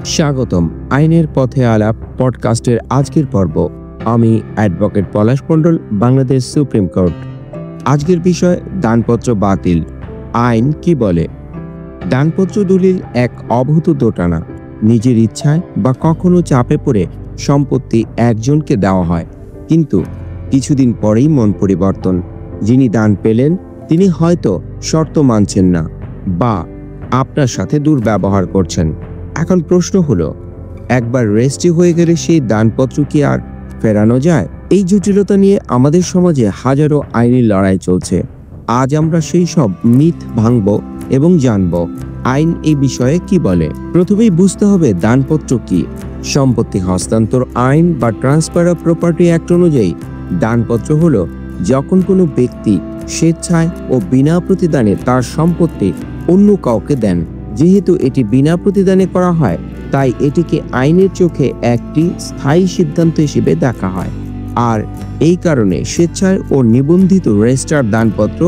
স্বাগতম আইনের পথে আলাপ পডকাস্টের আজকের পর্ব। আমি অ্যাডভোকেট পলাশ মণ্ডল, বাংলাদেশ সুপ্রিম কোর্ট। আজকের বিষয় দানপত্র বাতিল। আইন কি বলে? দানপত্র দলিল এক অবৈধ দোটানা। নিজের ইচ্ছায় বা কখনো চাপে পড়ে সম্পত্তি একজনকে দেওয়া হয়, কিন্তু কিছুদিন পরেই মন পরিবর্তন। যিনি দান পেলেন তিনি হয়তো শর্ত মানছেন না বা আপনার সাথে দুর্ব্যবহার করছেন। এখন প্রশ্ন হলো, একবার রেজিস্ট্রি হয়ে গেলে সেই দানপত্র কি আর ফেরানো যায়? এই জটিলতা নিয়ে আমাদের সমাজে হাজারো আইনি লড়াই চলছে। আজ আমরা সেই সব মিথ ভাঙব এবং জানব আইন এই বিষয়ে কি বলে। প্রথমেই বুঝতে হবে দানপত্র কি। সম্পত্তি হস্তান্তর আইন বা ট্রান্সফার অফ প্রপার্টি অ্যাক্ট অনুযায়ী দানপত্র হলো যখন কোনো ব্যক্তি স্বেচ্ছায় ও বিনা প্রতিদানে তার সম্পত্তি অন্য কাউকে দেন। যেহেতু এটি বিনা প্রতিদানে করা হয়, তাই এটিকে আইনের চোখে একটি স্থায়ী সিদ্ধান্ত হিসেবে দেখা হয়। আর এই কারণে স্বেচ্ছায় ও নিবন্ধিত রেজিস্টার দানপত্র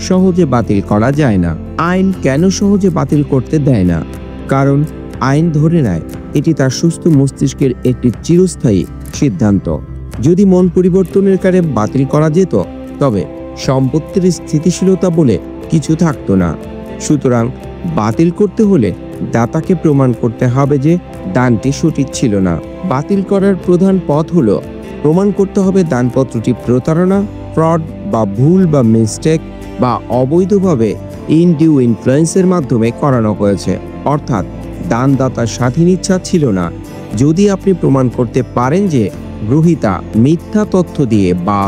সহজে বাতিল করা যায় না। আইন কেন সহজে বাতিল করতে দেয় না? কারণ আইন ধরে নেয় এটি তার সুস্থ মস্তিষ্কের একটি চিরস্থায়ী সিদ্ধান্ত। যদি মন পরিবর্তনের কারণে বাতিল করা যেত, তবে সম্পত্তির স্থিতিশীলতা বলে কিছু থাকতো না। সুতরাং বাতিল করতে হলে দাতাকে প্রমাণ করতে হবে যে দানটি সঠিক ছিল না। বাতিল করার প্রধান পথ হলো প্রমাণ করতে হবে দানপত্রটি প্রতারণা, ফ্রড বা ভুল বা মিস্টেক বা অবৈধভাবে ইনডিউ ইনফ্লুয়েন্সের মাধ্যমে করানো হয়েছে, অর্থাৎ দানদাতার স্বাধীন ইচ্ছা ছিল না। যদি আপনি প্রমাণ করতে পারেন যে গ্রহীতা মিথ্যা তথ্য দিয়ে বা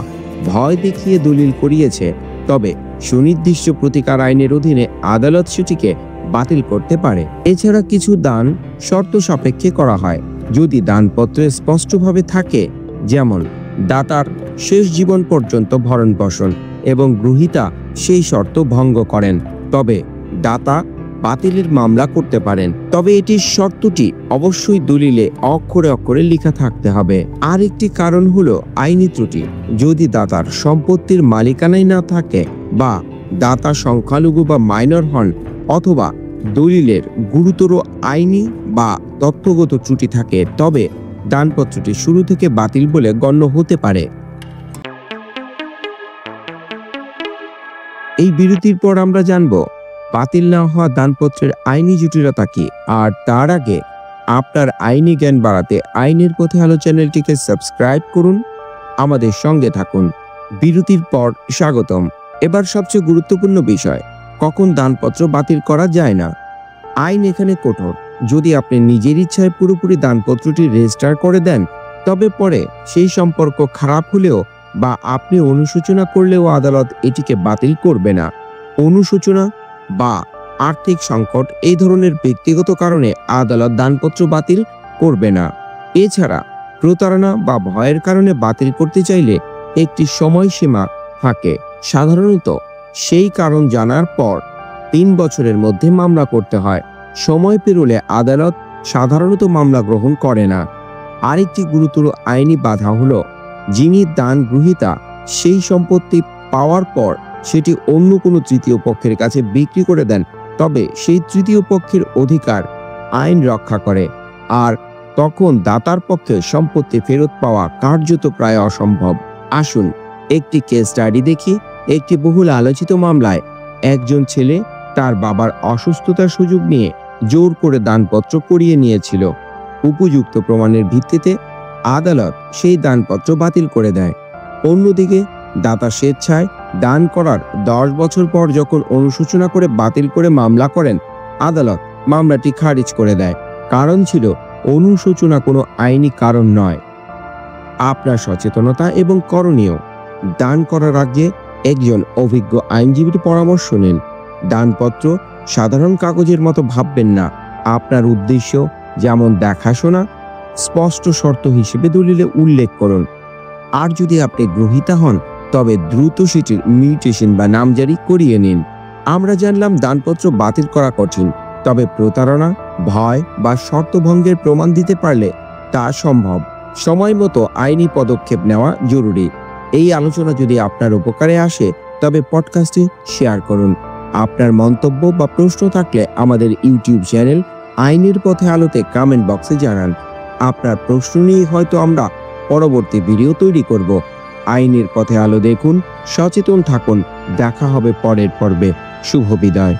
ভয় দেখিয়ে দলিল করিয়েছে, তবে সুনির্দিষ্ট প্রতিকার আইনের অধীনে আদালত সেটিকে বাতিল করতে পারে। এছাড়া কিছু দান শর্ত সাপেক্ষে করা হয়। যদি দানপত্রে স্পষ্টভাবে থাকে, যেমন দাতার শেষ জীবন পর্যন্ত ভরণ পোষণ এবং গ্রহীতা সেই শর্ত ভঙ্গ করেন, তবে দাতা বাতিলের মামলা করতে পারেন। তবে এটির শর্তটি অবশ্যই দলিলে অক্ষরে অক্ষরে লেখা থাকতে হবে। আর একটি কারণ হলো আইনি ত্রুটি। যদি দাতার সম্পত্তির মালিকানাই না থাকে বা দাতা সংখ্যালঘু বা মাইনর হন, অথবা দলিলের গুরুতর আইনি বা তথ্যগত ত্রুটি থাকে, তবে দানপত্রটি শুরু থেকে বাতিল বলে গণ্য হতে পারে। এই বিরতির পর আমরা জানব বাতিল না হওয়া দানপত্রের আইনি জটিলতা কি। আর তার আগে আপনার আইনি জ্ঞান বাড়াতে আইনের পথে আলো চ্যানেলটিকে সাবস্ক্রাইব করুন, আমাদের সঙ্গে থাকুন। বিরতির পর স্বাগতম। এবার সবচেয়ে গুরুত্বপূর্ণ বিষয়, কখন দানপত্র বাতিল করা যায় না। আইন এখানে কঠোর। যদি আপনি নিজের ইচ্ছায় পুরোপুরি দানপত্রটি রেজিস্টার করে দেন, তবে পরে সেই সম্পর্ক খারাপ হলেও বা আপনি অনুশোচনা করলেও আদালত এটিকে বাতিল করবে না। অনুশোচনা বা আর্থিক সংকট এই ধরনের ব্যক্তিগত কারণে আদালত দানপত্র বাতিল করবে না। এছাড়া প্রতারণা বা ভয়ের কারণে বাতিল করতে চাইলে একটি সময়সীমা থাকে। সাধারণত সেই কারণ জানার পর 3 বছরের মধ্যে মামলা করতে হয়। সময় পেরোলে আদালত সাধারণত মামলা গ্রহণ করে না। আরেকটি গুরুতর আইনি বাধা হলো, যিনি দান গ্রহীতা সেই সম্পত্তি পাওয়ার পর সেটি অন্য কোনো তৃতীয় পক্ষের কাছে বিক্রি করে দেন, তবে সেই তৃতীয় পক্ষের অধিকার আইন রক্ষা করে। আর তখন দাতার পক্ষে সম্পত্তি ফেরত পাওয়া কার্যত প্রায় অসম্ভব। আসুন একটি কেস স্টাডি দেখি। একটি বহুল আলোচিত মামলায় একজন ছেলে তার বাবার অসুস্থতার সুযোগ নিয়ে জোর করে দানপত্র করিয়ে নিয়েছিল। উপযুক্ত প্রমাণের ভিত্তিতে আদালত সেই দানপত্র বাতিল করে দেয়। অন্যদিকে দাতা স্বেচ্ছায় দান করার 10 বছর পর যখন অনুশোচনা করে বাতিল করে মামলা করেন, আদালত মামলাটি খারিজ করে দেয়। কারণ ছিল অনুশোচনা কোনো আইনি কারণ নয়। আপনার সচেতনতা এবং করণীয়: দান করার আগে একজন অভিজ্ঞ আইনজীবীর পরামর্শ নিন। দানপত্র সাধারণ কাগজের মতো ভাববেন না। আপনার উদ্দেশ্য যেমন দেখাশোনা স্পষ্ট শর্ত হিসেবে দলিলে উল্লেখ করুন। আর যদি আপনি গ্রহীতা হন, তবে দ্রুত সেটির মিউটেশন বা নামজারি করিয়ে নিন। আমরা জানলাম দানপত্র বাতিল করা কঠিন, তবে প্রতারণা, ভয় বা শর্তভঙ্গের প্রমাণ দিতে পারলে তা সম্ভব। সময় মতো আইনি পদক্ষেপ নেওয়া জরুরি। এই আলোচনা যদি আপনার উপকারে আসে, তবে পডকাস্টে শেয়ার করুন। আপনার মন্তব্য বা প্রশ্ন থাকলে আমাদের ইউটিউব চ্যানেল আইনের পথে আলোতে কমেন্ট বক্সে জানান। আপনার প্রশ্ন নিয়ে হয়তো আমরা পরবর্তী ভিডিও তৈরি করব। আইনের পথে আলো দেখুন, সচেতন থাকুন। দেখা হবে পরের পর্বে। শুভ বিদায়।